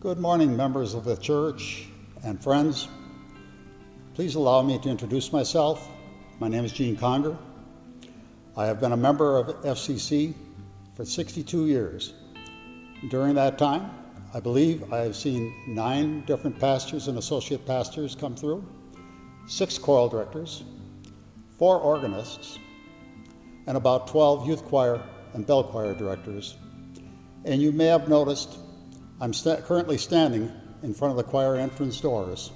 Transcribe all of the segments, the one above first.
Good morning, members of the church and friends. Please allow me to introduce myself. My name is Gene Conger. I have been a member of FCC for 62 years. During that time, I believe I have seen 9 different pastors and associate pastors come through, 6 choral directors, 4 organists, and about 12 youth choir and bell choir directors. And you may have noticed I'm currently standing in front of the choir entrance doors.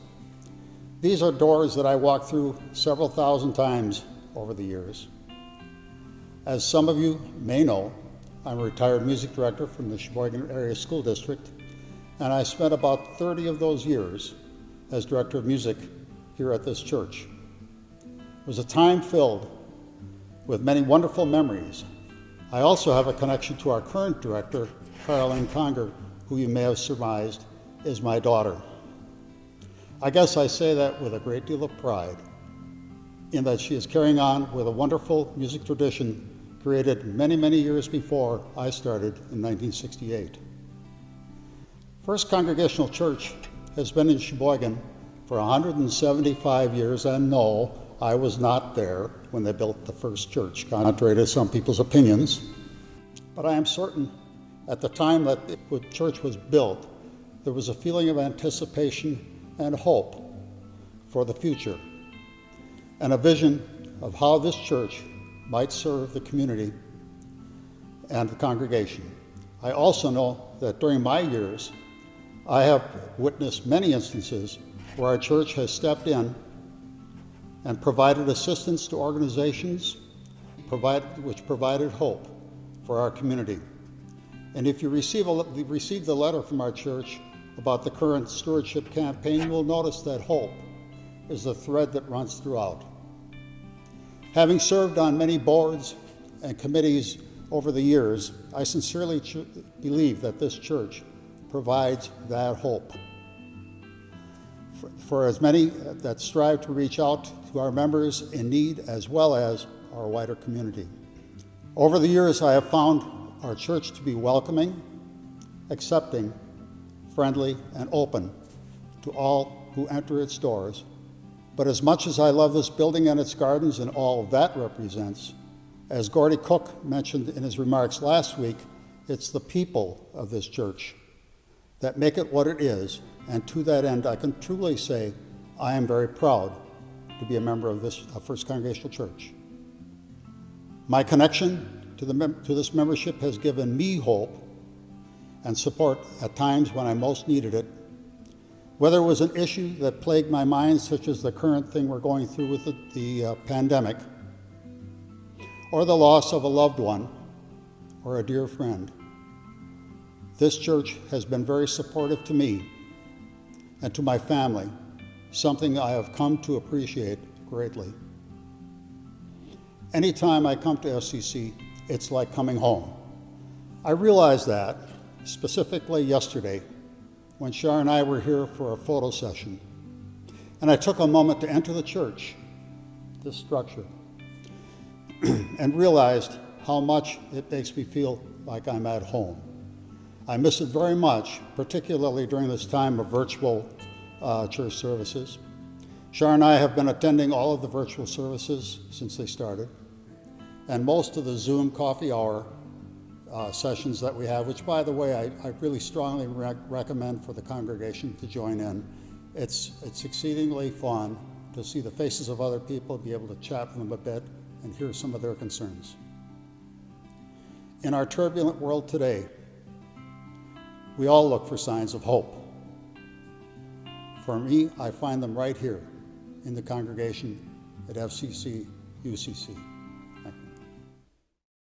These are doors that I walked through several thousand times over the years. As some of you may know, I'm a retired music director from the Sheboygan Area School District, and I spent about 30 of those years as director of music here at this church. It was a time filled with many wonderful memories. I also have a connection to our current director, Gene Conger, who you may have surmised is my daughter. I guess I say that with a great deal of pride, in that she is carrying on with a wonderful music tradition created many, many years before I started in 1968. First Congregational Church has been in Sheboygan for 175 years, and no, I was not there when they built the first church, contrary to some people's opinions. But I am certain at the time that the church was built, there was a feeling of anticipation and hope for the future, and a vision of how this church might serve the community and the congregation. I also know that during my years, I have witnessed many instances where our church has stepped in and provided assistance to organizations which provided hope for our community. And if you received the letter from our church about the current stewardship campaign, you will notice that hope is the thread that runs throughout. Having served on many boards and committees over the years, I sincerely believe that this church provides that hope for as many that strive to reach out to our members in need as well as our wider community. Over the years, I have found our church to be welcoming, accepting, friendly, and open to all who enter its doors. But as much as I love this building and its gardens and all that represents, as Gordy Cook mentioned in his remarks last week, it's the people of this church that make it what it is, and to that end, I can truly say I am very proud to be a member of this First Congregational Church. My connection to this membership has given me hope and support at times when I most needed it. Whether it was an issue that plagued my mind, such as the current thing we're going through with the pandemic, or the loss of a loved one or a dear friend, this church has been very supportive to me and to my family, something I have come to appreciate greatly. Anytime I come to FCC, it's like coming home. I realized that specifically yesterday when Shar and I were here for a photo session, and I took a moment to enter the church, this structure, and realized how much it makes me feel like I'm at home. I miss it very much, particularly during this time of virtual church services. Shar and I have been attending all of the virtual services since they started, and most of the Zoom coffee hour sessions that we have, which, by the way, I really strongly recommend for the congregation to join in. It's exceedingly fun to see the faces of other people, be able to chat with them a bit, and hear some of their concerns. In our turbulent world today, we all look for signs of hope. For me, I find them right here in the congregation at FCC UCC.